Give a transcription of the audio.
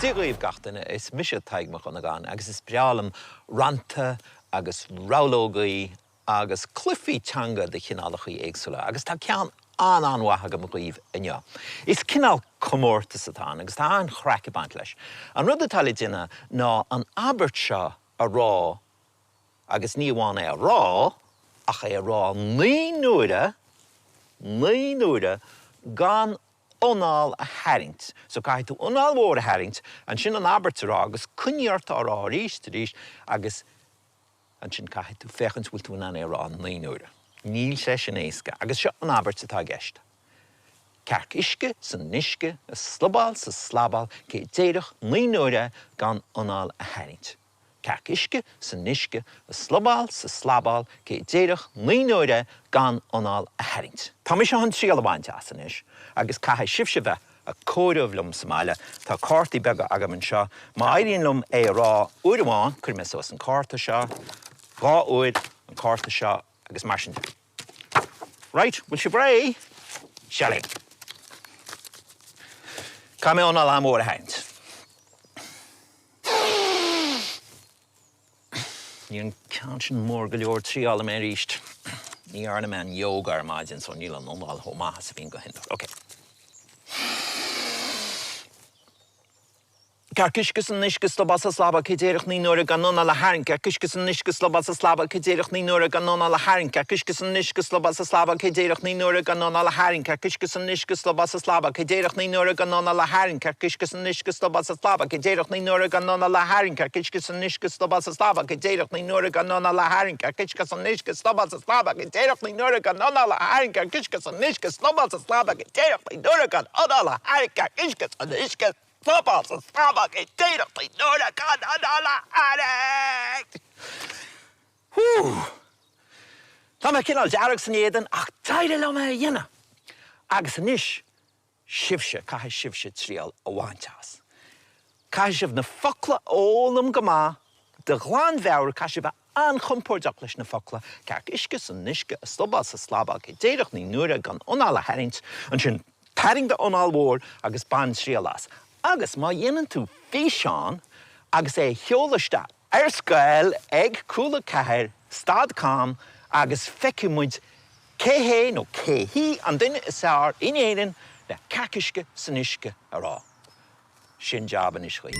Díríomh gatainna is mise Tadhg Mac Dhonnagáin agus is brealam ranta agus Rabhlógaí agus clufií teanga de chinálachí éagsúla agus tá ceann anhaithe go riomh inniu. Is cinál comórtas atá agus tá an chraicibáint leis. An rud atá le duine ná an abairt seo a rá agus ní bháin é a rá ach é a rá ní nuaire gan onál a hairint. So cai tú onál mhór a hairint an sin an abairt rá agus cunneart á rá ríist agus an sin cai tú fechans bhfuil tú an é rá ní nuaire. Níl sé sin éasca agus seo an abairt atá gceist. Cearc uisce san uisce a slobal sa slabal cé déireach ní nuaire gan onál a hairint. Cearc uisce san uisce a slobal sa slabal cé déireach ní nuaire gan onál a hairint. Tá mis an tríal bhaint as an is agus caithfidh sibse bheith a cóireamh lum Somáile tá cártaí beaga agam an seo má éiríonn lum é rá uair amháin chuir me sos an cárta seo gá uair an cárta seo agus mar sin. Right, bhfuil si bray? Shelly. Cá mé onál am mhór a hairint. Ní an ceann sin mór go leor tríála mé ríist. Ní arna me an yoga ar maidin so níl an onál chomh sa bhín go hintar. Okay. Cearc uisce san uisce slobal sa slabal cé déireach ní nuaire gan onál a hairint. Cearc uisce san uisce slobal sa slabal cé déireach ní nuaire gan onál a hairint. Cearc uisce san uisce slobal sa slabal cé déireach ní nuaire gan onál a hairint. Cearc uisce san uisce slobal sa slabal cé déireach ní nuaire gan onál a hairint. Cearc uisce san uisce slobal sa slabal cé déireach ní nuaire gan onál a hairint. Cearc uisce san uisce slobal sa slabal cé déireach ní nuaire gan onál a hairint. Cearc uisce san uisce slobal sa slabal cé déireach ní nuaire gan onál a hairint. Cearc uisce san uisce slobal sa slabal cé déireach ní nuaire gan onál a hairint. Cearc uisce san uisce slobal sa slabal cé déireach ní nuaire gan onál a hairint. Tá me cinál dearach san éideann ach taire le me dhéine. Agus anis sibse, caithfidh sibse tríal a bhaint as. Caithfidh sibh na focail ólam go maith de ghlan bheabhar caithfidh bheith anchompórteach leis na focail. Cearc uisce san uisce a slobal sa slabal cé déireach ní nuaire gan onál a hairint an sin tairng de onál mhór agus ban tríal as. Agus má dhéanann tú bhfíseán agus é cheolaiste ar Scoil ag Cúla4 stad com agus feiceú muid céhé nó céhí an duine is fearr in éireann le cearc uisce san uisce a rá. Sin jab an uisce.